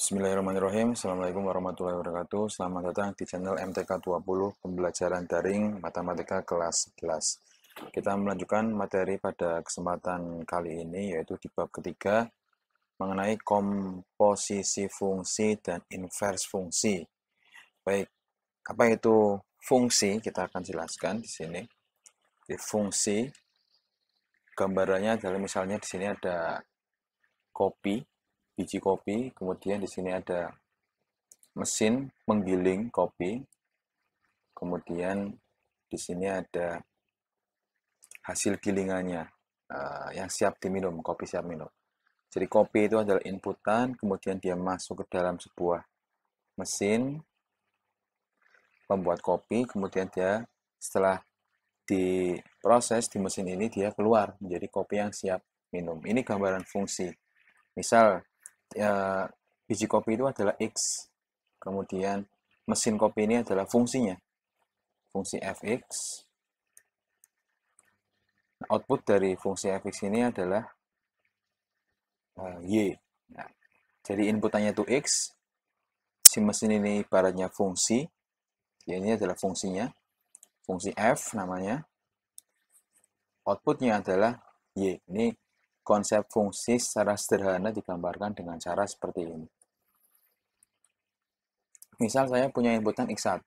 Bismillahirrahmanirrahim. Assalamualaikum warahmatullahi wabarakatuh. Selamat datang di channel MTK 20 Pembelajaran Daring Matematika kelas 11. Kita melanjutkan materi pada kesempatan kali ini, yaitu di bab ketiga mengenai komposisi fungsi dan invers fungsi. Baik, apa itu fungsi? Kita akan jelaskan di sini. Di fungsi, gambarannya adalah misalnya di sini ada kopi, biji kopi, kemudian di sini ada mesin penggiling kopi, kemudian di sini ada hasil gilingannya yang siap diminum, kopi siap minum. Jadi kopi itu adalah inputan, kemudian dia masuk ke dalam sebuah mesin pembuat kopi, kemudian dia setelah diproses di mesin ini dia keluar menjadi kopi yang siap minum. Ini gambaran fungsi. Misal biji kopi itu adalah X, kemudian mesin kopi ini adalah fungsinya, fungsi fx. Output dari fungsi fx ini adalah y. Nah, jadi inputannya itu x, si mesin ini ibaratnya fungsi, ya ini adalah fungsinya, fungsi f namanya, outputnya adalah y. Ini konsep fungsi secara sederhana digambarkan dengan cara seperti ini. Misal saya punya inputan x1,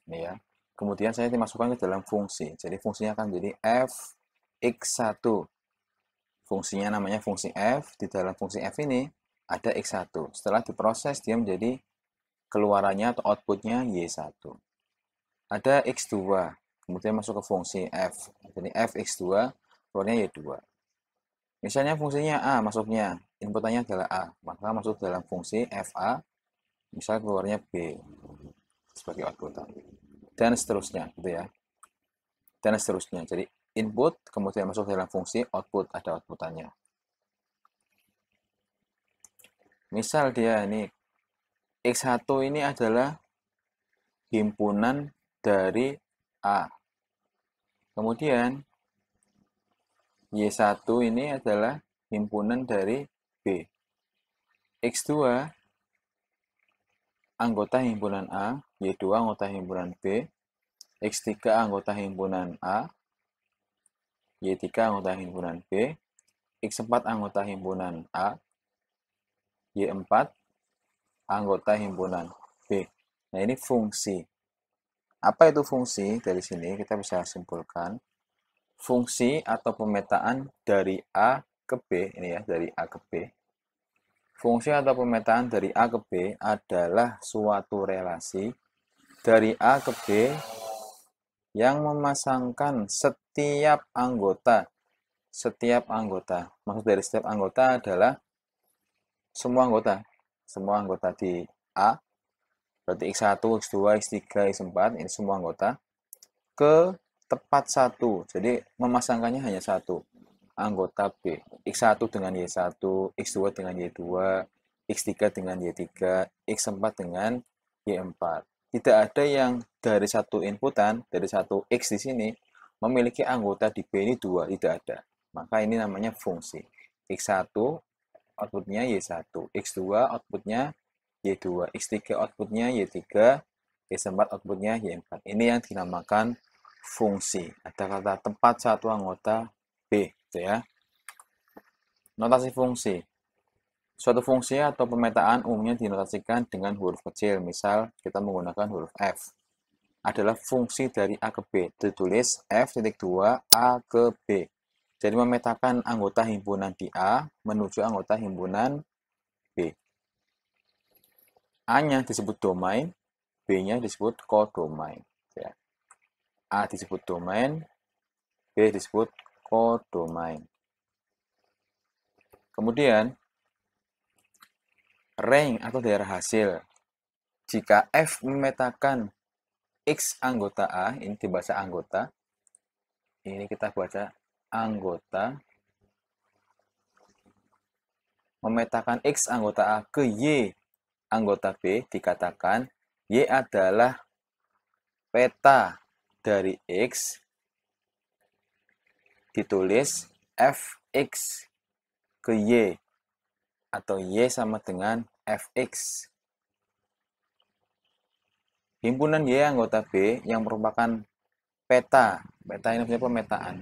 ini ya. Kemudian saya dimasukkan ke dalam fungsi. Jadi fungsinya akan menjadi f x1. Fungsinya namanya fungsi f. Di dalam fungsi f ini ada x1. Setelah diproses dia menjadi keluarannya atau outputnya y1. Ada x2. Kemudian masuk ke fungsi f. Jadi f x2 keluarnya y2. Misalnya fungsinya a masuknya. Inputannya adalah a. Maka masuk dalam fungsi fa. Misal keluarnya b sebagai outputan. Dan seterusnya gitu ya. Dan seterusnya. Jadi input kemudian masuk dalam fungsi output, ada outputannya. Misal dia ini x1 ini adalah himpunan dari a. Kemudian y1 ini adalah himpunan dari b. x2 anggota himpunan a, y2 anggota himpunan b, x3 anggota himpunan a, y3 anggota himpunan b, x4 anggota himpunan a, y4 anggota himpunan b. Nah, ini fungsi. Apa itu fungsi? Dari sini kita bisa simpulkan fungsi atau pemetaan dari A ke B, ini ya, dari A ke B. Fungsi atau pemetaan dari A ke B adalah suatu relasi dari A ke B yang memasangkan setiap anggota. Maksud dari setiap anggota adalah semua anggota di A, berarti X1, X2, X3, X4, ini semua anggota, ke tepat satu. Jadi memasangkannya hanya satu. Anggota B. X1 dengan Y1, X2 dengan Y2, X3 dengan Y3, X4 dengan Y4. Tidak ada yang dari satu inputan, dari satu X di sini, memiliki anggota di B ini dua. Tidak ada. Maka ini namanya fungsi. X1 outputnya Y1, X2 outputnya Y2, X3 outputnya Y3, X4 outputnya Y4. Ini yang dinamakan fungsi. Ada kata tempat satu anggota B, gitu ya. Notasi fungsi. Suatu fungsi atau pemetaan umumnya dinotasikan dengan huruf kecil. Misal, kita menggunakan huruf F. Adalah fungsi dari A ke B. Ditulis F.2 A ke B. Jadi memetakan anggota himpunan di A menuju anggota himpunan B. A-nya disebut domain, B-nya disebut kodomain. Ya. A disebut domain, B disebut kodomain. Kemudian, rank atau daerah hasil. Jika F memetakan X anggota A, ini dibaca anggota, ini kita baca anggota, memetakan X anggota A ke Y anggota B, dikatakan Y adalah peta dari X, ditulis Fx ke Y, atau Y sama dengan fx. Himpunan Y anggota B yang merupakan peta. Peta ini maksudnya pemetaan.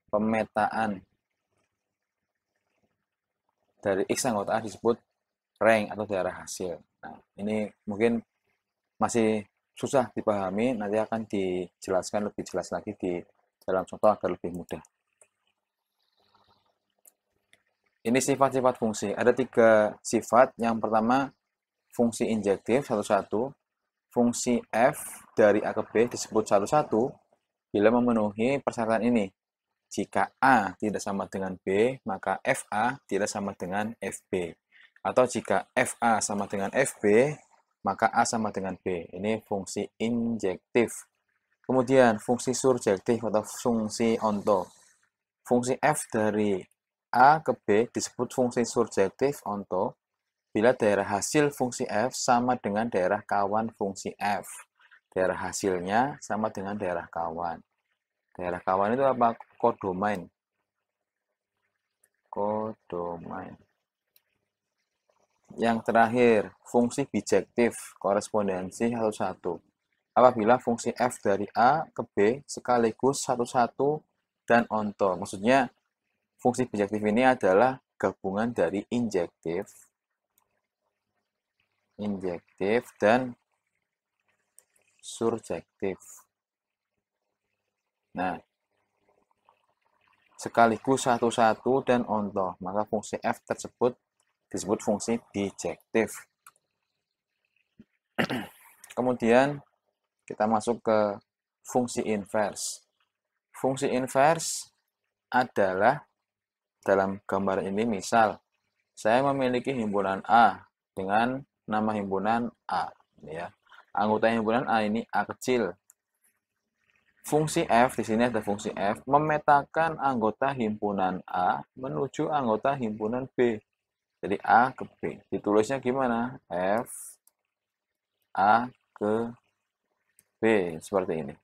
Pemetaan dari X anggota A disebut rank atau daerah hasil. Nah, ini mungkin masih susah dipahami, nanti akan dijelaskan lebih jelas lagi di dalam contoh agar lebih mudah. Ini sifat-sifat fungsi. Ada 3 sifat. Yang pertama, fungsi injektif satu-satu. Fungsi f dari A ke B disebut satu-satu bila memenuhi persyaratan ini. Jika A tidak sama dengan B, maka FA tidak sama dengan FB. Atau jika FA sama dengan FB, maka A sama dengan B. Ini fungsi injektif. Kemudian fungsi surjektif atau fungsi onto. Fungsi F dari A ke B disebut fungsi surjektif onto bila daerah hasil fungsi F sama dengan daerah kawan fungsi F. Daerah hasilnya sama dengan daerah kawan. Daerah kawan itu apa? Kodomain. Kodomain. Yang terakhir, fungsi bijektif, korespondensi satu-satu. Apabila fungsi F dari A ke B sekaligus satu-satu dan onto. Maksudnya, fungsi bijektif ini adalah gabungan dari injektif dan surjektif. Nah, sekaligus satu-satu dan onto, maka fungsi F tersebut disebut fungsi bijektif. Kemudian kita masuk ke fungsi invers. Fungsi invers adalah dalam gambar ini, misal saya memiliki himpunan A dengan nama himpunan A, ya. Anggota himpunan A ini A kecil. Fungsi F, di sini ada fungsi F, memetakan anggota himpunan A menuju anggota himpunan B. Jadi A ke B. Ditulisnya gimana? F A ke B, seperti ini.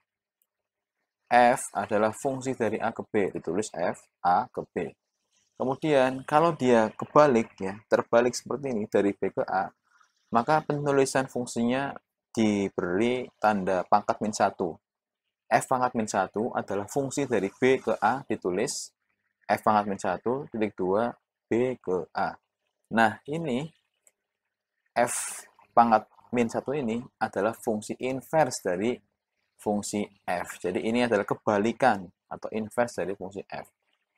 F adalah fungsi dari A ke B, ditulis F A ke B. Kemudian kalau dia kebalik, ya, terbalik seperti ini dari B ke A, maka penulisan fungsinya diberi tanda pangkat min 1. F pangkat min 1 adalah fungsi dari B ke A, ditulis F pangkat min 1, titik 2, B ke A. Nah, ini F pangkat min 1 ini adalah fungsi invers dari fungsi F. Jadi ini adalah kebalikan atau invers dari fungsi F.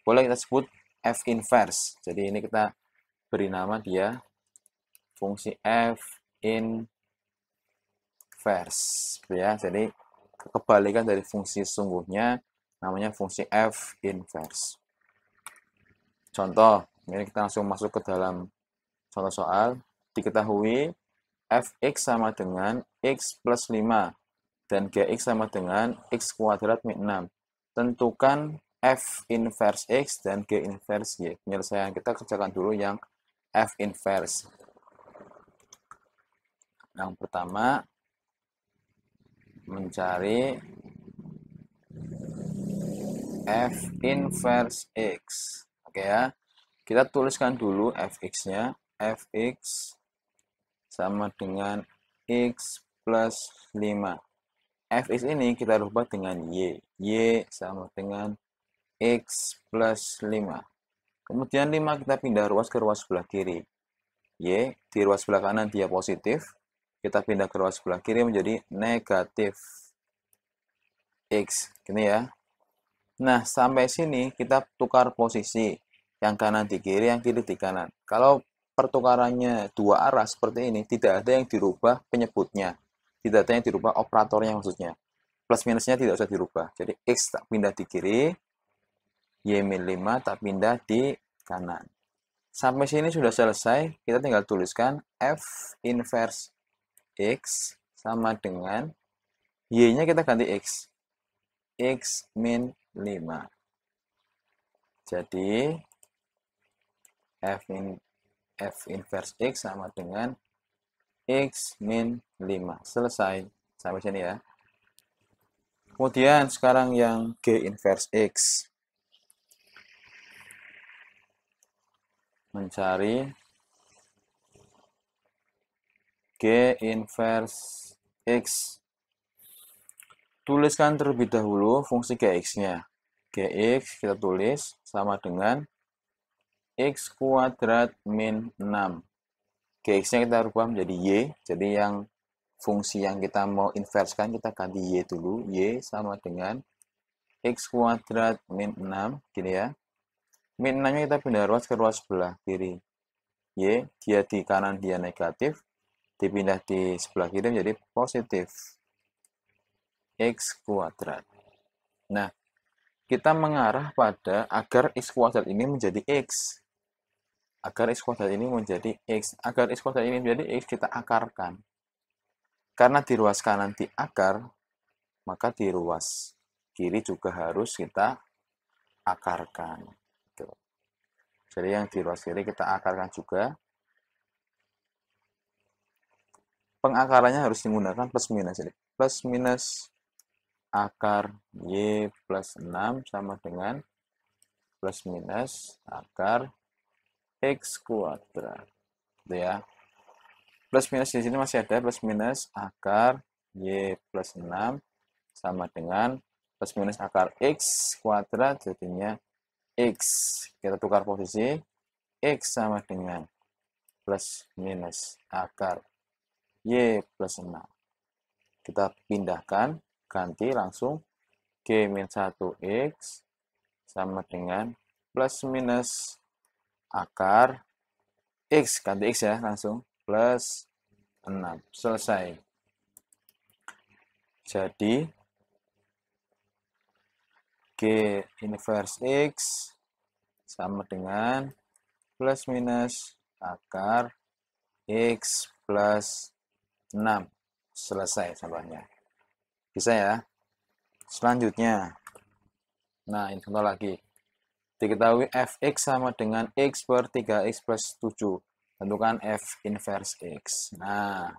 Boleh kita sebut F inverse. Jadi ini kita beri nama dia fungsi F inverse. Ya, jadi kebalikan dari fungsi sesungguhnya namanya fungsi F inverse. Contoh, ini kita langsung masuk ke dalam contoh soal. Diketahui fx sama dengan x plus 5 dan gx sama dengan x kuadrat min 6. Tentukan f inverse x dan g inverse y. Penyelesaian kita kerjakan dulu yang f inverse. Yang pertama, mencari f inverse x. Oke ya. Kita tuliskan dulu fx-nya. Fx sama dengan x plus 5. Fx ini kita rubah dengan y. Y sama dengan x plus 5. Kemudian 5 kita pindah ruas ke ruas sebelah kiri. Y di ruas sebelah kanan dia positif. Kita pindah ke ruas sebelah kiri menjadi negatif x. Gini ya. Nah, sampai sini kita tukar posisi. Yang kanan di kiri, yang kiri di kanan. Kalau pertukarannya dua arah seperti ini, tidak ada yang dirubah penyebutnya. Tidak ada yang dirubah operatornya maksudnya. Plus minusnya tidak usah dirubah. Jadi x tak pindah di kiri, y min 5 tak pindah di kanan. Sampai sini sudah selesai, kita tinggal tuliskan f inverse x sama dengan y-nya kita ganti x. X min 5. Jadi f inverse x sama dengan x min 5. Selesai. Sampai sini ya. Kemudian sekarang yang g inverse x. Mencari G inverse X. Tuliskan terlebih dahulu fungsi Gx-nya. Gx kita tulis sama dengan X kuadrat min 6. Gx-nya kita rubah menjadi Y. Jadi yang fungsi yang kita mau inverskan kita ganti Y dulu. Y sama dengan X kuadrat min 6. Gini ya. Min 6-nya kita pindah ruas ke ruas sebelah kiri. Y, dia di kanan, dia negatif. Dipindah di sebelah kiri menjadi positif. X kuadrat. Nah, kita mengarah pada agar X kuadrat ini menjadi X. Agar X kuadrat ini menjadi X. Agar X kuadrat ini menjadi X, kita akarkan. Karena di ruas kanan diakar, maka di ruas kiri juga harus kita akarkan. Jadi yang di ruas kiri kita akarkan juga. Pengakarannya harus menggunakan plus minus. Jadi plus minus akar Y plus 6 sama dengan plus minus akar X kuadrat. Gitu ya. Plus minus di sini masih ada plus minus akar Y plus 6 sama dengan plus minus akar X kuadrat, jadinya X. Kita tukar posisi, X sama dengan plus minus akar Y plus 6. Kita pindahkan, ganti langsung G-1X sama dengan plus minus akar X, ganti X ya langsung, plus 6. Selesai. Jadi G inverse X sama dengan plus minus akar X plus 6. Selesai contohnya. Bisa ya? Selanjutnya. Nah, ini contoh lagi. Diketahui fx sama dengan x per 3x plus 7. Tentukan f inverse x. Nah,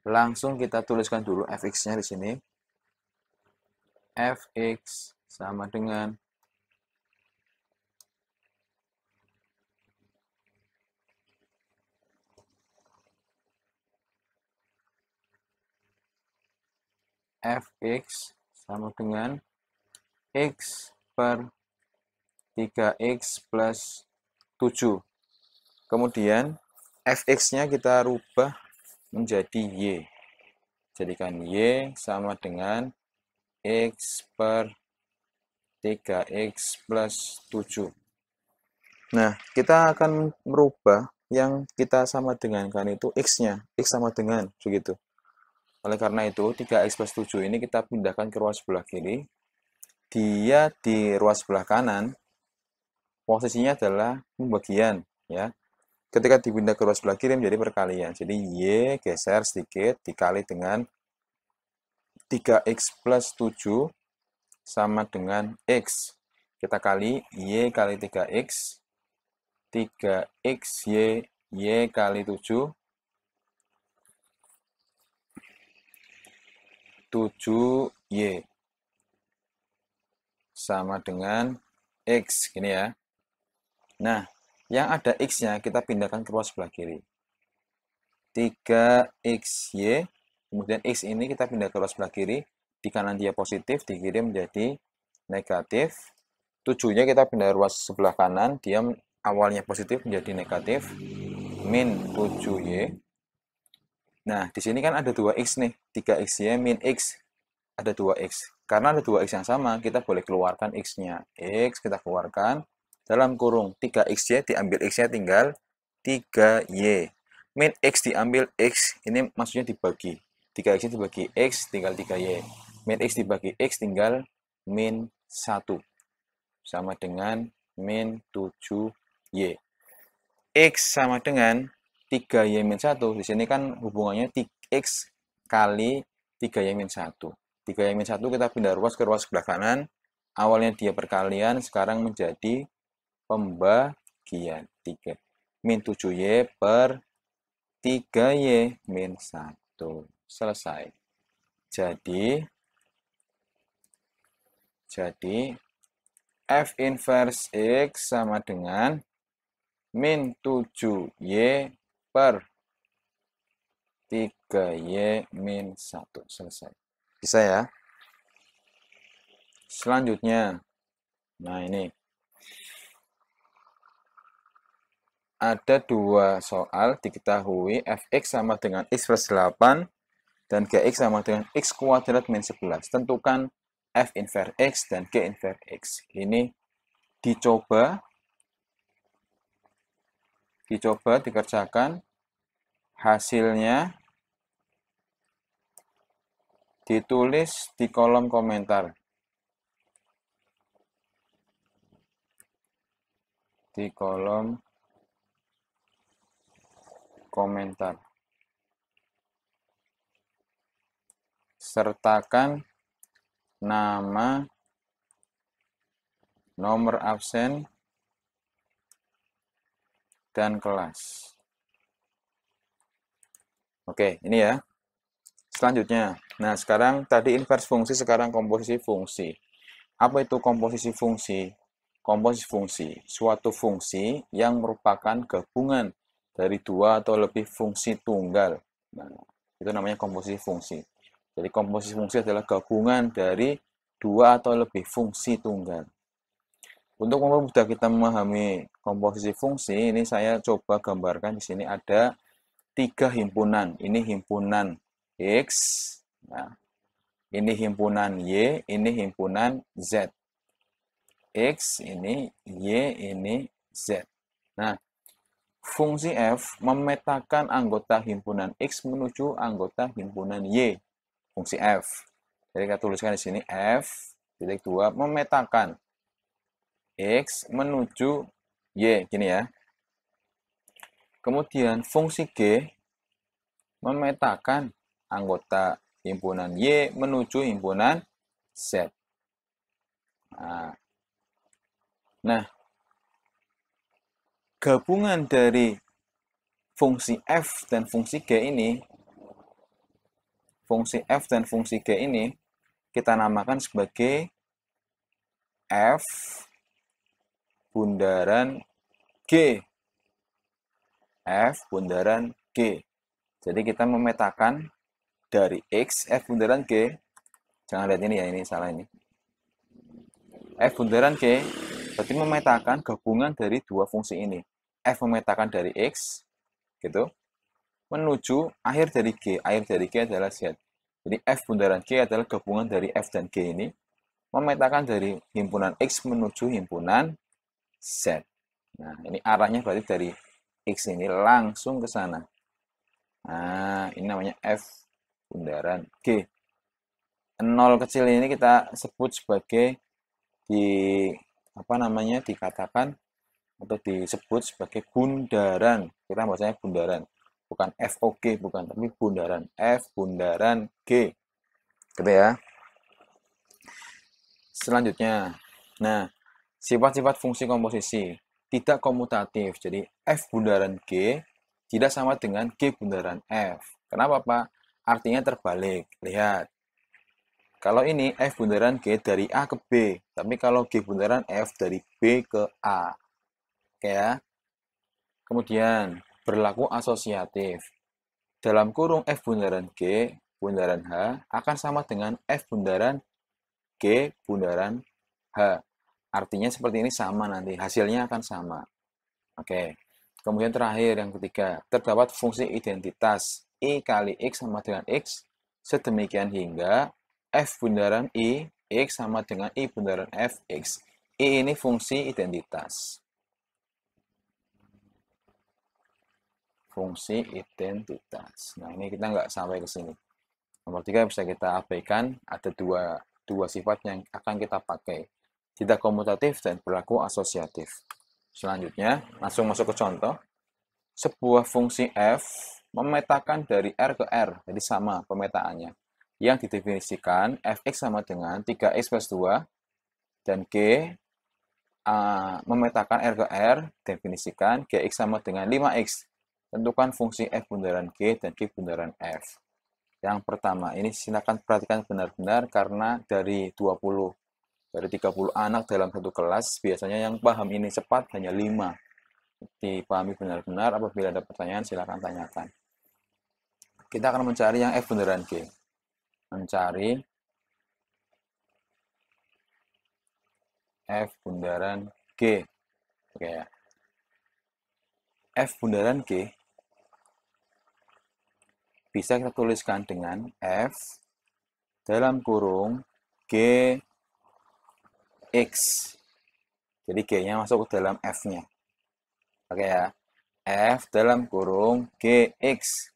langsung kita tuliskan dulu fx-nya di sini. Fx sama dengan fx sama dengan x per 3x plus 7. Kemudian fx-nya kita rubah menjadi y. Jadikan y sama dengan x per 3x plus 7. Nah, kita akan merubah yang kita sama dengankan itu x-nya. X sama dengan, begitu. Oleh karena itu, 3x plus 7 ini kita pindahkan ke ruas sebelah kiri. Dia di ruas sebelah kanan, posisinya adalah pembagian. Ya. Ketika dipindah ke ruas sebelah kiri menjadi perkalian. Jadi, y geser sedikit, dikali dengan 3x plus 7 sama dengan x. Kita kali y kali 3x. 3x y kali 7. 7y sama dengan x, gini ya. Nah, yang ada x-nya kita pindahkan ke ruas sebelah kiri. 3xy, kemudian x ini kita pindah ke ruas sebelah kiri, di kanan dia positif, di kiri menjadi negatif. 7-nya kita pindah ruas sebelah kanan, dia awalnya positif menjadi negatif, min 7y. Nah, di sini kan ada 2x nih, 3xy min x, ada 2x. Karena ada 2x yang sama, kita boleh keluarkan x-nya. X kita keluarkan, dalam kurung 3xy diambil x-nya tinggal 3y. Min x diambil x, ini maksudnya dibagi. 3x dibagi x tinggal 3y. Min x dibagi x tinggal min 1. Sama dengan min 7y. X sama dengan 3y min 1. Di sini kan hubungannya x kali 3y min 1. 3y min 1 kita pindah ruas ke ruas sebelah kanan. Awalnya dia perkalian, sekarang menjadi pembagian. 3 min 7y per 3y min 1. Selesai. Jadi f inverse x sama dengan min 7y per 3Y min 1. Selesai. Bisa ya? Selanjutnya, nah ini. Ada dua soal diketahui fx sama dengan x plus 8 dan gx sama dengan x kuadrat min 11. Tentukan f inverse x dan g inverse x. Ini dicoba dikerjakan, hasilnya ditulis di kolom komentar. Di kolom komentar. Sertakan nama, nomor absen, dan kelas. Oke, ini ya. Selanjutnya, nah sekarang tadi inverse fungsi, sekarang komposisi fungsi. Apa itu komposisi fungsi? Komposisi fungsi, suatu fungsi yang merupakan gabungan dari dua atau lebih fungsi tunggal. Nah, itu namanya komposisi fungsi. Jadi komposisi fungsi adalah gabungan dari dua atau lebih fungsi tunggal. Untuk mempermudah kita memahami komposisi fungsi, ini saya coba gambarkan di sini ada 3 himpunan. Ini himpunan X, nah, ini himpunan Y, ini himpunan Z. X ini, Y ini, Z. Nah, fungsi f memetakan anggota himpunan X menuju anggota himpunan Y. Fungsi f. Jadi kita tuliskan di sini f titik 2 memetakan X menuju Y, gini ya. Kemudian fungsi G memetakan anggota himpunan Y menuju himpunan Z. Nah, gabungan dari fungsi f dan fungsi G ini, fungsi f dan fungsi G ini kita namakan sebagai f bundaran G. F bundaran G. Jadi kita memetakan dari X, F bundaran G. Jangan lihat ini ya, ini salah ini. F bundaran G berarti memetakan gabungan dari dua fungsi ini. F memetakan dari X, gitu, menuju akhir dari G. Akhir dari G adalah Z. Jadi F bundaran G adalah gabungan dari F dan G ini, memetakan dari himpunan X menuju himpunan Z. Nah, ini arahnya berarti dari X ini langsung ke sana. Nah, ini namanya F bundaran G. 0 kecil ini kita sebut sebagai dikatakan atau disebut sebagai bundaran. Kita bacanya bundaran. Bukan FOG, bukan, tapi bundaran. F bundaran G. Gitu ya. Selanjutnya. Nah, sifat-sifat fungsi komposisi tidak komutatif. Jadi F bundaran G tidak sama dengan G bundaran F. Kenapa, Pak? Artinya terbalik. Lihat. Kalau ini F bundaran G dari A ke B. Tapi kalau G bundaran F dari B ke A. Oke ya. Kemudian, berlaku asosiatif. Dalam kurung F bundaran G, bundaran H, akan sama dengan F bundaran G, bundaran H. Artinya seperti ini sama nanti. Hasilnya akan sama. Oke. Kemudian terakhir yang ketiga, terdapat fungsi identitas I kali X sama dengan X, sedemikian hingga F bundaran I, X sama dengan I bundaran F, X. I ini fungsi identitas. Fungsi identitas. Nah, ini kita nggak sampai ke sini. Nomor 3 bisa kita abaikan, ada dua sifat yang akan kita pakai. Tidak komutatif dan berlaku asosiatif. Selanjutnya, langsung masuk ke contoh. Sebuah fungsi f memetakan dari R ke R, jadi sama pemetaannya. Yang didefinisikan fx sama dengan 3x plus 2, dan G memetakan R ke R, definisikan Gx sama dengan 5x. Tentukan fungsi f bundaran G dan G bundaran F. Yang pertama, ini silakan perhatikan benar-benar karena dari 30 anak dalam satu kelas, biasanya yang paham ini cepat hanya 5. Dipahami benar-benar, apabila ada pertanyaan silakan tanyakan. Kita akan mencari yang F bundaran G. Mencari F bundaran G. Oke ya. F bundaran G bisa kita tuliskan dengan F dalam kurung G X. Jadi G-nya masuk ke dalam F-nya. Oke ya. F dalam kurung GX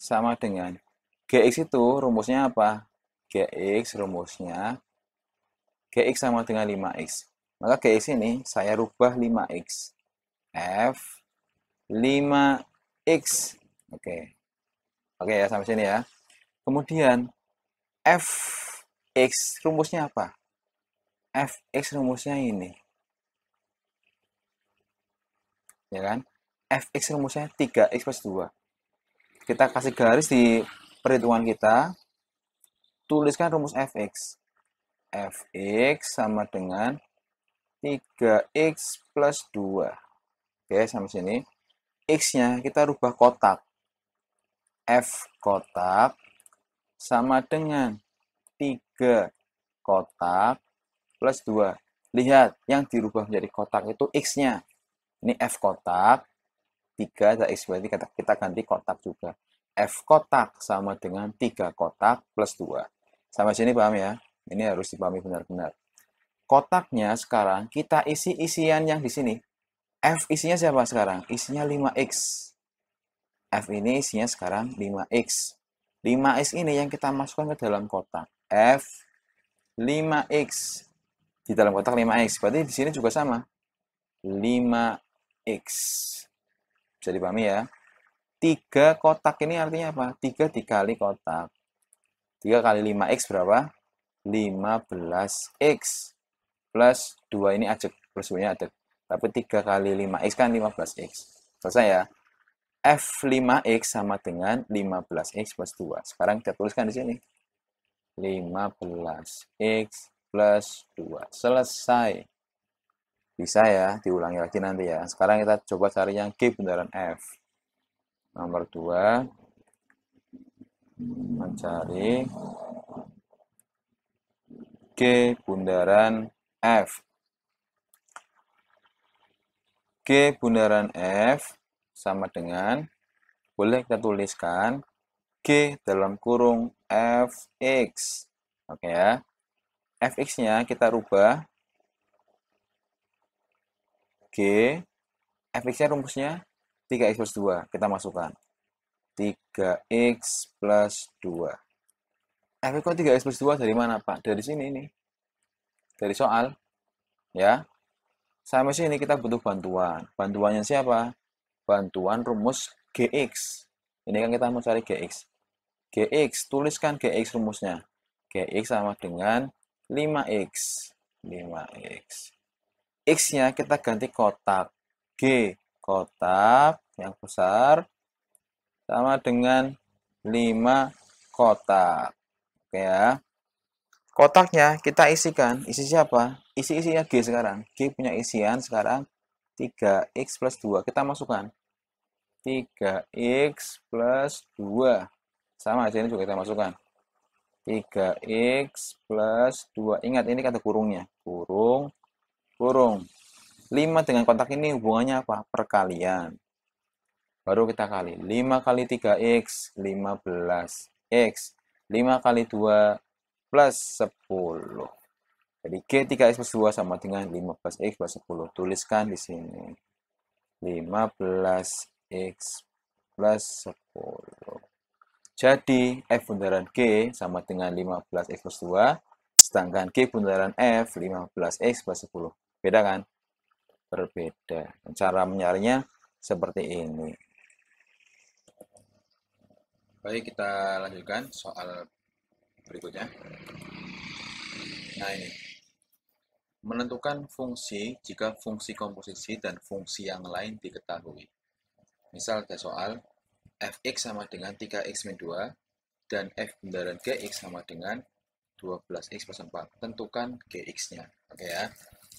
sama dengan GX itu rumusnya apa? GX rumusnya GX sama dengan 5X. Maka GX ini saya rubah 5X. F 5X. Oke. Oke ya, sampai sini ya. Kemudian Fx rumusnya apa? Fx rumusnya ini. Ya kan? Fx rumusnya 3x plus 2. Kita kasih garis di perhitungan kita. Tuliskan rumus fx. Fx sama dengan 3x plus 2. Oke, sampai sini. X-nya kita rubah kotak. F kotak sama dengan 3 kotak plus 2. Lihat, yang dirubah menjadi kotak itu X-nya. Ini F kotak, 3 ada X, berarti kita ganti kotak juga. F kotak sama dengan 3 kotak plus 2. Sampai sini paham ya? Ini harus dipahami benar-benar. Kotaknya sekarang kita isi isian yang di sini. F isinya siapa sekarang? Isinya 5X. F ini isinya sekarang 5X. 5X ini yang kita masukkan ke dalam kotak. F 5X. Di dalam kotak 5X. Berarti di sini juga sama. 5X. Bisa dipahami ya? 3 kotak ini artinya apa? 3 dikali kotak. 3 kali 5X berapa? 15X. Plus 2 ini ajek. Plus 2-nya ajek. Tapi 3 kali 5X kan 15X. Selesai ya? F5X sama dengan 15X plus 2. Sekarang kita tuliskan di sini. 15X plus 2. Selesai. Bisa ya, diulangi lagi nanti ya. Sekarang kita coba cari yang G bundaran F. Nomor 2, mencari G bundaran F. G bundaran F sama dengan, boleh kita tuliskan, G dalam kurung Fx. Oke ya. Fx-nya kita rubah. G, Fx-nya rumusnya 3x plus 2. Kita masukkan. 3x plus 2. Fx kok 3x plus 2 dari mana, Pak? Dari sini nih. Dari soal. Ya. Sampai sini kita butuh bantuan. Bantuannya siapa? Bantuan rumus Gx. Ini kan kita mau cari Gx. Gx, tuliskan Gx rumusnya. Gx sama dengan 5x. 5x. X-nya kita ganti kotak. G, kotak yang besar, sama dengan 5 kotak. Oke ya. Kotaknya kita isikan. Isi siapa? Isi-isinya G sekarang. G punya isian sekarang 3x plus 2. Kita masukkan. 3x plus 2. Sama, sini juga kita masukkan. 3x plus 2. Ingat, ini kata kurungnya. Kurung, kurung. 5 dengan kotak ini hubungannya apa? Perkalian. Baru kita kali. 5 kali 3x, 15x. 5 kali 2 plus 10. Jadi G 3x plus 2 sama dengan 15x plus 10. Tuliskan di sini. 15x plus 10. Jadi F bundaran G sama dengan 15x plus 2. Sedangkan G bundaran F 15x plus 10. Beda kan? Berbeda. Cara mencarinya seperti ini. Baik, kita lanjutkan soal berikutnya. Nah ini, menentukan fungsi jika fungsi komposisi dan fungsi yang lain diketahui. Misal ada soal fx sama dengan 3x min 2 dan f bundaran gx sama dengan 12x plus 4. Tentukan gx-nya. Oke ya.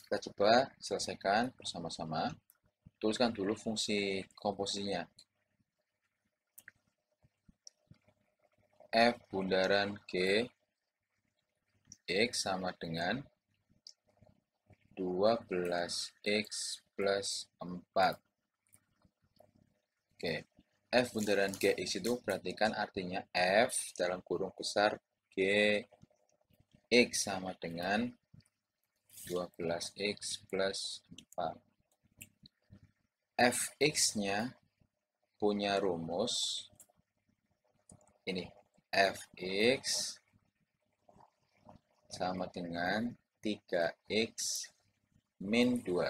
Kita coba selesaikan bersama-sama. Tuliskan dulu fungsi komposisinya. F bundaran G X sama dengan 12X plus 4. Oke, F bundaran GX itu perhatikan artinya F dalam kurung besar GX sama dengan 12X plus 4. Fx-nya punya rumus ini. Fx sama dengan 3x min 2.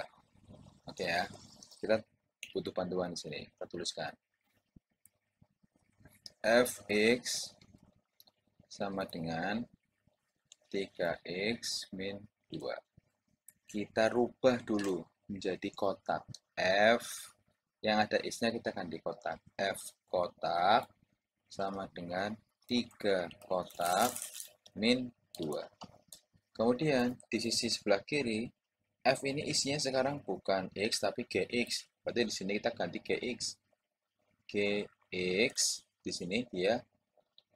Oke ya, kita butuh bantuan di sini. Kita tuliskan. Fx sama dengan 3x min 2. Kita rubah dulu menjadi kotak. F yang ada x-nya kita ganti kotak. F kotak sama dengan 3 kotak min 2. Kemudian di sisi sebelah kiri, F ini isinya sekarang bukan X tapi GX. Berarti di sini kita ganti GX. GX di sini dia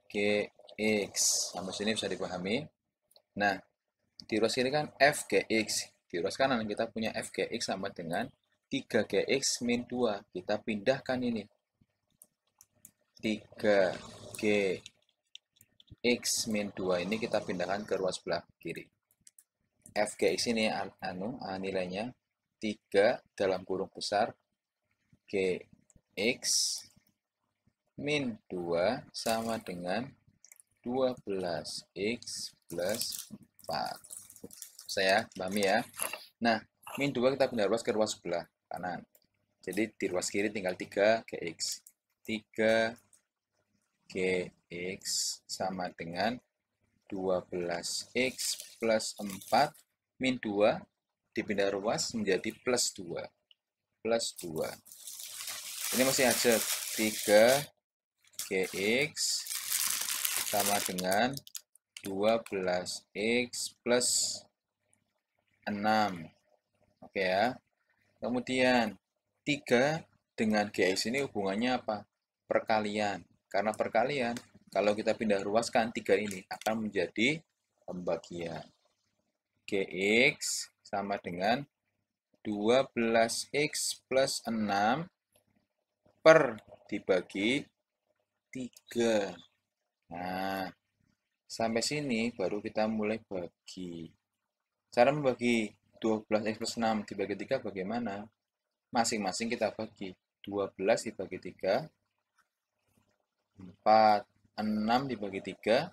GX. Sampai sini bisa dipahami. Nah, di ruas kiri kan FGX. Di ruas kanan kita punya FGX sama dengan 3GX min 2. Kita pindahkan ini. 3GX min 2 ini kita pindahkan ke ruas sebelah kiri. Fgx ini nilainya 3 dalam kurung besar Gx min 2 sama dengan 12x plus 4. Saya pahami ya. Nah, min 2 kita pindah ruas ke ruas sebelah kanan. Jadi di ruas kiri tinggal 3Gx. 3Gx sama dengan 12x plus 4 min 2 dipindah ruas menjadi plus 2. Plus 2. Ini masih ada 3Gx sama dengan 12x plus 6. Oke ya. Kemudian 3 dengan Gx ini hubungannya apa? Perkalian. Karena perkalian, kalau kita pindah ruaskan 3 ini akan menjadi pembagian. Gx sama dengan 12x plus 6 per dibagi 3. Nah, sampai sini baru kita mulai bagi. Cara membagi 12x plus 6 dibagi 3 bagaimana? Masing-masing kita bagi. 12 dibagi 3, 4, 6 dibagi 3,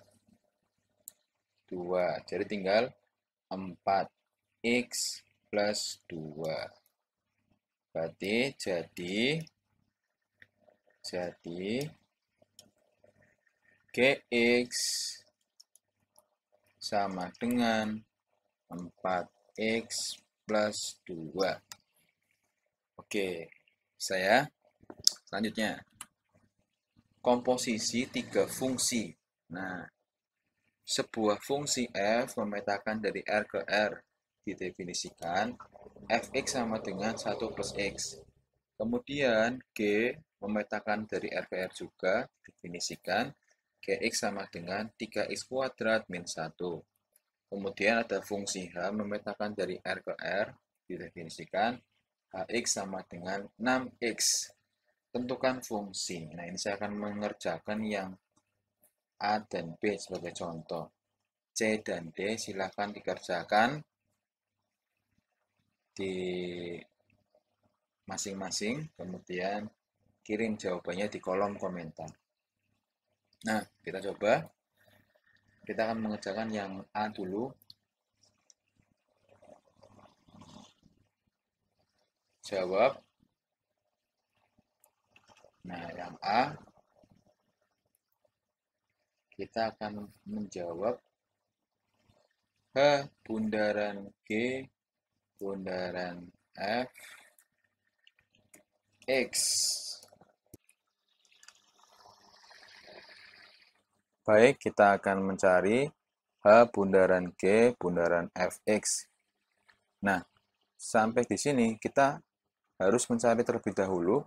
2. Jadi tinggal 4x plus 2. Berarti jadi Gx sama dengan 4x plus 2. Oke, saya selanjutnya. Komposisi 3 fungsi. Nah, sebuah fungsi f memetakan dari R ke R didefinisikan fx sama dengan 1 plus x. Kemudian G memetakan dari R ke R juga definisikan Gx sama dengan 3x kuadrat min 1. Kemudian ada fungsi H memetakan dari R ke R didefinisikan Hx sama dengan 6x. Tentukan fungsi. Nah, ini saya akan mengerjakan yang A dan B sebagai contoh. C dan D silakan dikerjakan di masing-masing, kemudian kirim jawabannya di kolom komentar. Nah, kita coba. Kita akan mengerjakan yang A dulu. Jawab. Nah, yang A kita akan menjawab H bundaran G bundaran F X. Baik, kita akan mencari H bundaran G bundaran Fx. Nah, sampai di sini kita harus mencari terlebih dahulu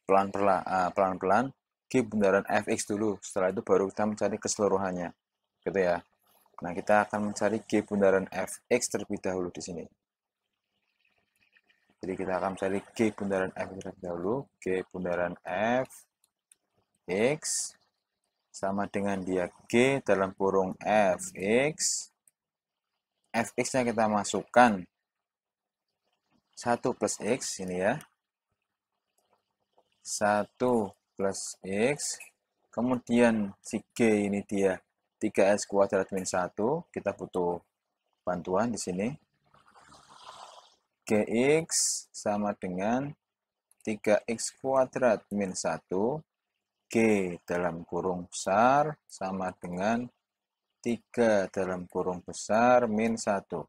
pelan-pelan G bundaran fx dulu. Setelah itu baru kita mencari keseluruhannya. Gitu ya. Nah, kita akan mencari G bundaran fx terlebih dahulu di sini. Jadi kita akan mencari G bundaran f terlebih dahulu. G bundaran fx sama dengan dia G dalam kurung fx. Fx-nya kita masukkan 1 plus x, ini ya. 1 plus x. Kemudian si G ini dia 3x kuadrat min 1. Kita butuh bantuan di sini. Gx sama dengan 3x kuadrat min 1. G dalam kurung besar sama dengan 3 dalam kurung besar min 1.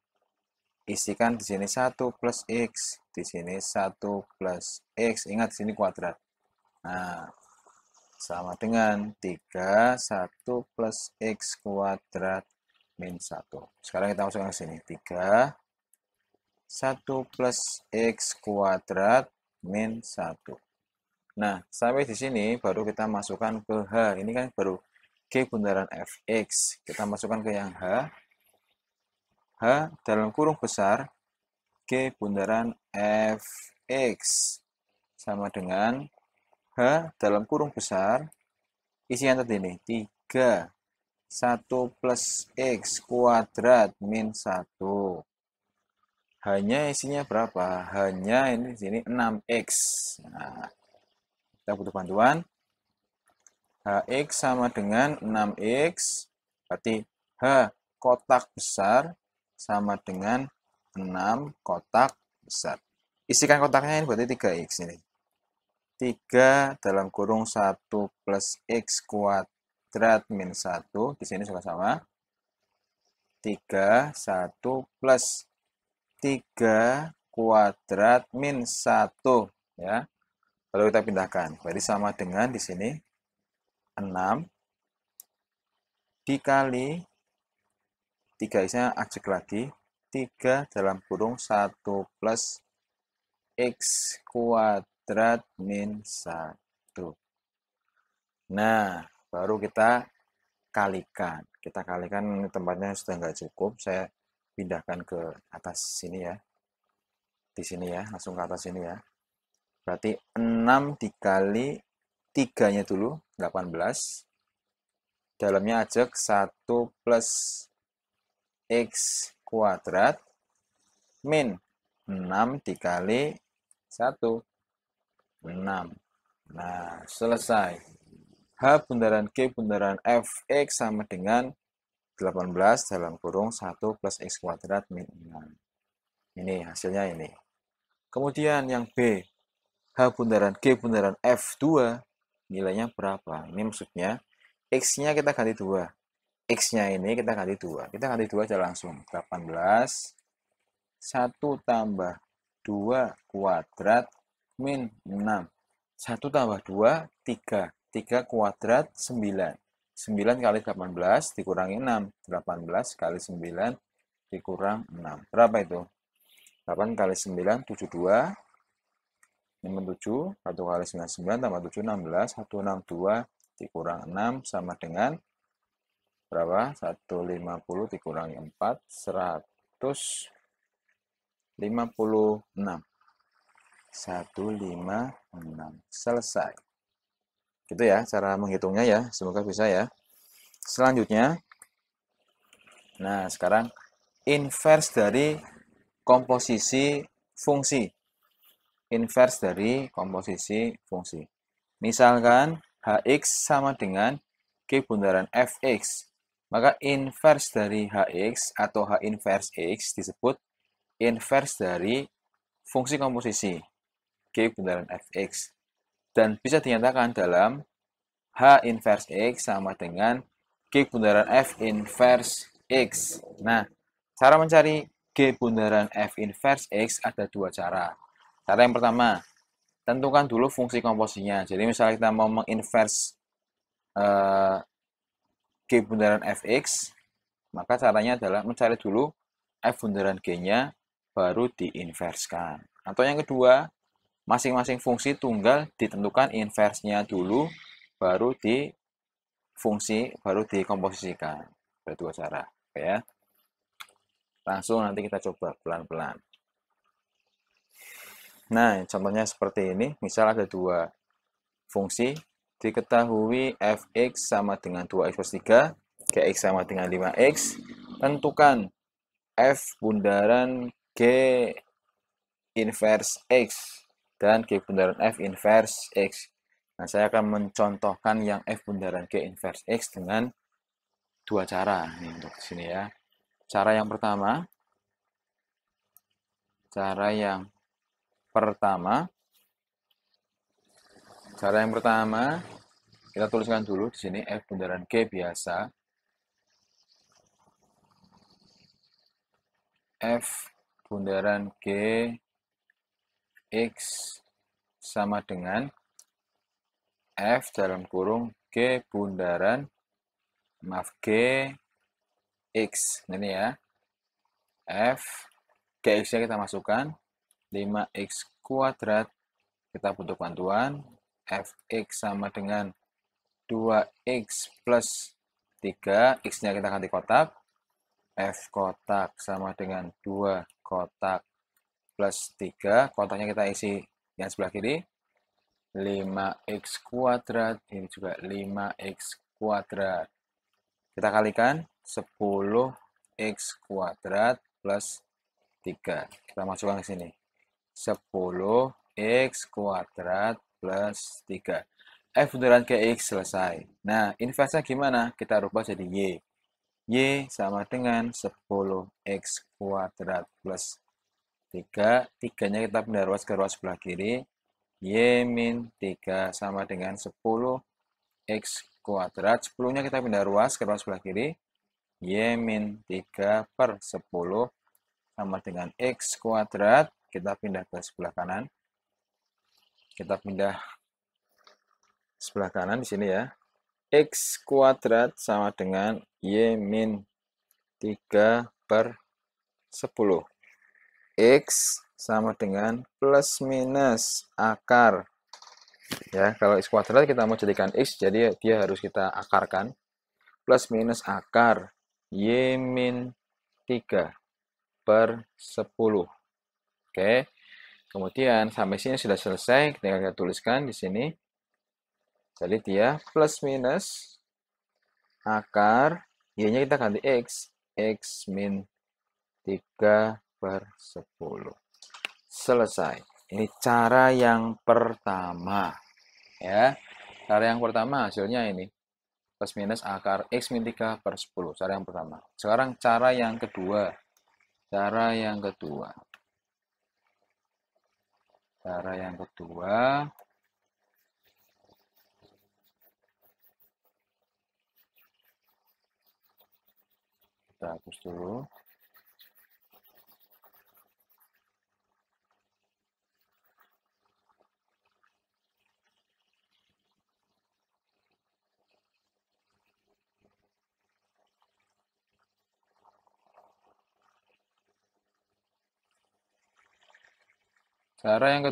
Isikan di sini 1 plus x, di sini 1 plus x. Ingat di sini kuadrat. Nah, sama dengan 3 1 plus x kuadrat min 1. Sekarang kita masukkan ke sini. 3 1 plus x kuadrat min 1. Nah, sampai di sini baru kita masukkan ke H. Ini kan baru G bundaran fx. Kita masukkan ke yang H. H dalam kurung besar G bundaran fx sama dengan H dalam kurung besar isinya tadi ini 3 1 plus x kuadrat min 1. Hanya isinya berapa? Hanya ini di sini 6x. Nah, kita butuh bantuan. Hx sama dengan 6x, berarti H kotak besar sama dengan 6 kotak besar. Isikan kotaknya ini berarti 3x ini. 3 dalam kurung 1 plus x kuadrat min 1. Di sini sama-sama. 3, 1 plus 3 kuadrat min 1. Ya. Lalu kita pindahkan. Berarti sama dengan di sini 6 dikali 3 isinya ajak lagi 3 dalam kurung 1 plus x kuadrat min 1. Nah, baru kita kalikan. Kita kalikan, ini tempatnya sudah nggak cukup. Saya pindahkan ke atas sini ya. Di sini ya, langsung ke atas sini ya. Berarti 6 dikali 3-nya dulu, 18. Dalamnya ajak 1 plus x kuadrat min 6 dikali 1. 6. Nah, selesai. H bundaran G bundaran fx sama dengan 18 dalam kurung 1 plus x kuadrat min 6. Ini hasilnya ini. Kemudian yang B, H bundaran G bundaran F2, nilainya berapa? Ini maksudnya, X-nya kita ganti 2. X-nya ini kita ganti 2. Kita ganti 2 aja langsung. 18, 1 tambah 2 kuadrat min 6. 1 tambah 2, 3. 3 kuadrat, 9. 9 kali 18 dikurangi 6. 18 kali 9 dikurang 6. Berapa itu? 8 kali 9, 72. 57, 1 kali 99 tambah 7, 16. 162 dikurang 6 sama dengan berapa? 150 dikurangi 4, 156. 156. Selesai. Gitu ya cara menghitungnya ya. Semoga bisa ya. Selanjutnya, nah sekarang inverse dari komposisi fungsi. Inverse dari komposisi fungsi. Misalkan Hx sama dengan G bundaran Fx. Maka inverse dari Hx atau H inverse X disebut inverse dari fungsi komposisi G bundaran Fx. Dan bisa dinyatakan dalam H inverse X sama dengan G bundaran F inverse X. Nah, cara mencari G bundaran F inverse X ada dua cara. Cara yang pertama, tentukan dulu fungsi komposisinya. Jadi misalnya kita mau menginverse G bundaran Fx, maka caranya adalah mencari dulu F bundaran G-nya, baru diinverskan. Atau yang kedua, masing-masing fungsi tunggal ditentukan inversnya dulu, baru dikomposisikan. Ada dua cara, oke ya. Langsung nanti kita coba pelan-pelan. Nah, contohnya seperti ini. Misal ada dua fungsi, diketahui fx sama dengan 2x plus 3, gx sama dengan 5x. Tentukan f bundaran g inverse x dan g bundaran f inverse x. Nah, saya akan mencontohkan yang f bundaran g inverse x dengan dua cara. Ini untuk sini ya. Cara yang pertama, kita tuliskan dulu di sini f bundaran g biasa. F bundaran g x sama dengan f dalam kurung g bundaran g x. Ini ya. F gx-nya kita masukkan 5x kuadrat. Kita butuh bantuan. Fx sama dengan 2x plus 3. X-nya kita ganti kotak. F kotak sama dengan 2 kotak plus 3. Kotaknya kita isi yang sebelah kiri. 5x kuadrat. Ini juga 5x kuadrat. Kita kalikan 10x kuadrat plus 3. Kita masukkan ke sini. 10x kuadrat plus 3. F bundaran gx selesai. Nah, inverse-nya gimana? Kita rubah jadi y. Y sama dengan 10x kuadrat plus 3. 3-nya kita pindah ruas ke ruas sebelah kiri. Y min 3 sama dengan 10x kuadrat. 10-nya kita pindah ruas ke ruas sebelah kiri. Y min 3 per 10 sama dengan x kuadrat. Kita pindah ke sebelah kanan. Kita pindah sebelah kanan di sini ya. X kuadrat sama dengan Y min 3 per 10. X sama dengan plus minus akar. Ya, kalau X kuadrat kita mau jadikan X, jadi dia harus kita akarkan. Plus minus akar Y min 3 per 10. Oke. Kemudian sampai sini sudah selesai, tinggal kita tuliskan di sini. Jadi dia plus minus akar, y-nya kita ganti x, x min 3 per 10. Selesai. Ini cara yang pertama. Ya. Cara yang pertama hasilnya ini. Plus minus akar x min 3 per 10. Cara yang pertama. Sekarang cara yang kedua. Cara yang kedua. Cara yang kedua, kita hapus dulu. Cara yang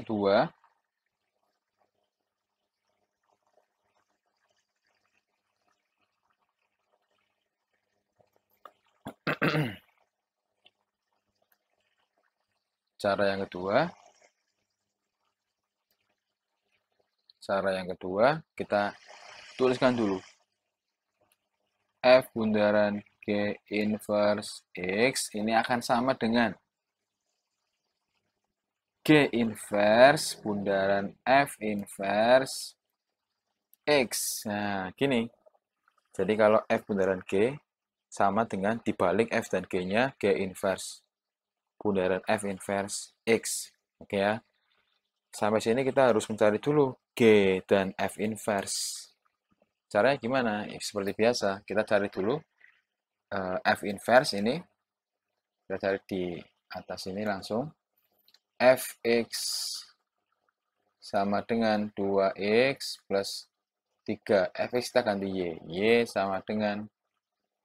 kedua, cara yang kedua kita tuliskan dulu. F bundaran G inverse X ini akan sama dengan G inverse bundaran F inverse X. Nah, gini. Jadi kalau F bundaran G sama dengan dibalik F dan G-nya G inverse bundaran F inverse X. Oke ya. Sampai sini kita harus mencari dulu G dan F inverse. Caranya gimana? Ya, seperti biasa, kita cari dulu F inverse ini. Kita cari di atas ini langsung. Fx sama dengan 2x plus 3. Fx kita ganti y. Y sama dengan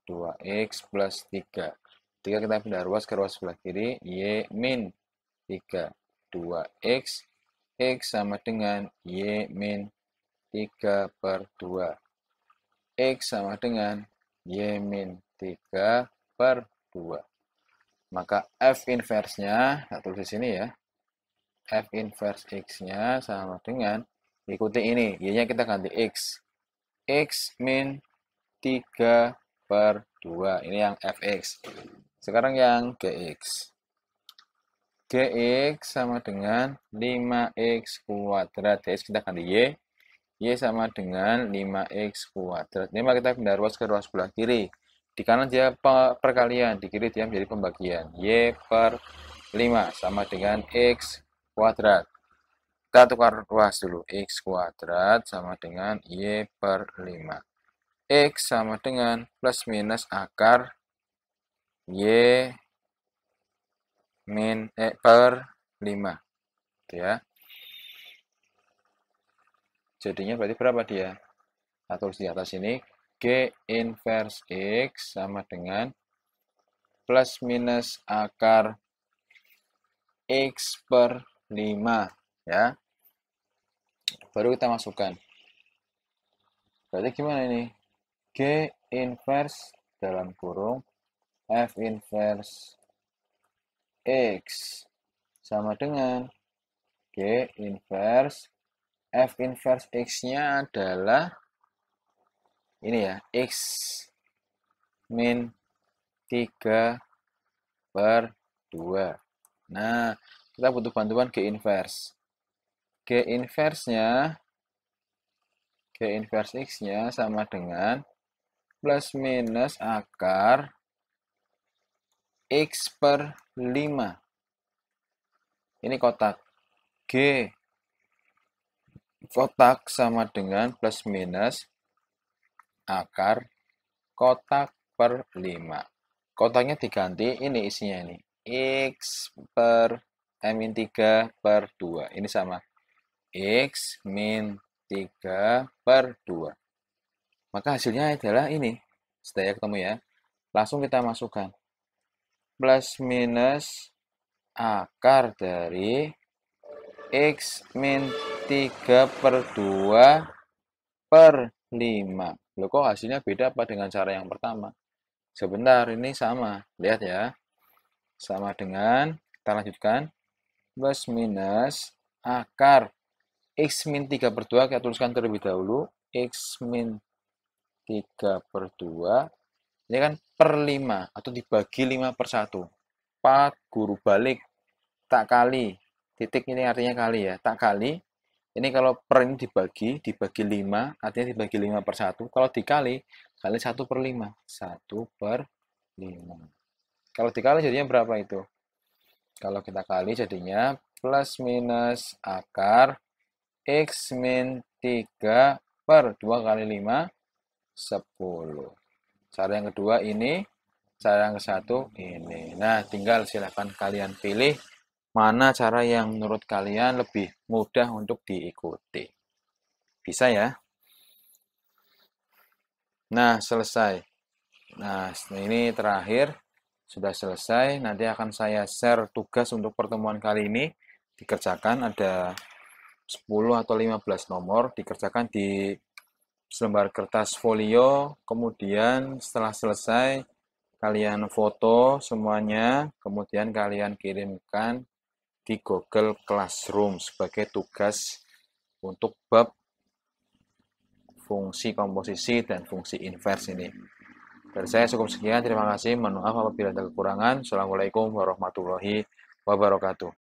2x plus 3. 3 kita pindah ruas ke ruas sebelah kiri. Y min 3. 2x. X sama dengan y min 3/2. X sama dengan Y min 3/2. Maka F inverse-nya, saya tulis di sini ya. F inverse X-nya sama dengan, ikuti ini, Y-nya kita ganti X. X min 3/2. Ini yang Fx. Sekarang yang Gx. Gx sama dengan 5x kuadrat. Gx kita ganti Y. Y sama dengan 5x kuadrat. Ini maka kita pindah ruas ke ruas sebelah kiri. Di kanan dia perkalian, di kiri dia menjadi pembagian. Y per 5 sama dengan x kuadrat. Kita tukar ruas dulu. X kuadrat sama dengan Y per 5. X sama dengan plus minus akar Y per 5. Gitu ya. Jadinya berarti berapa dia? Kita tulis di atas ini. G inverse X sama dengan plus minus akar X per 5. Ya. Baru kita masukkan. Berarti gimana ini? G inverse dalam kurung F inverse X sama dengan G inverse F inverse X-nya adalah ini ya, X min 3/2. Nah, kita butuh bantuan G inverse. G inverse-nya, G inverse X-nya sama dengan plus minus akar X per 5. Ini kotak. G kotak sama dengan plus minus akar kotak per 5. Kotaknya diganti, ini isinya ini. X per min 3/2. Ini sama. X min 3/2. Maka hasilnya adalah ini. Sudah ya ketemu ya. Langsung kita masukkan. Plus minus akar dari X min 3/2 per 5. Loh kok hasilnya beda apa dengan cara yang pertama? Sebentar, ini sama. Lihat ya. Sama dengan, kita lanjutkan. Plus minus akar X min 3/2, kita tuliskan terlebih dahulu. X min 3/2. Ini kan per 5, atau dibagi 5/1. 4 guru balik, tak kali. Titik ini artinya kali ya. Tak kali. Ini kalau per ini dibagi 5, artinya dibagi 5/1. Kalau dikali 1/5. 1/5. Kalau dikali jadinya berapa itu? Kalau kita kali jadinya plus minus akar X min 3/2 kali 5, 10. Cara yang kedua ini, cara yang ke-1 ini. Nah, tinggal silahkan kalian pilih mana cara yang menurut kalian lebih mudah untuk diikuti. Bisa ya? Nah, selesai. Nah, ini terakhir. Sudah selesai. Nanti akan saya share tugas untuk pertemuan kali ini. Dikerjakan ada 10 atau 15 nomor. Dikerjakan di selembar kertas folio. Kemudian setelah selesai, kalian foto semuanya. Kemudian kalian kirimkan di Google Classroom sebagai tugas untuk bab fungsi komposisi dan fungsi inverse ini. Dari saya cukup sekian, terima kasih. Mohon maaf apabila ada kekurangan. Assalamualaikum warahmatullahi wabarakatuh.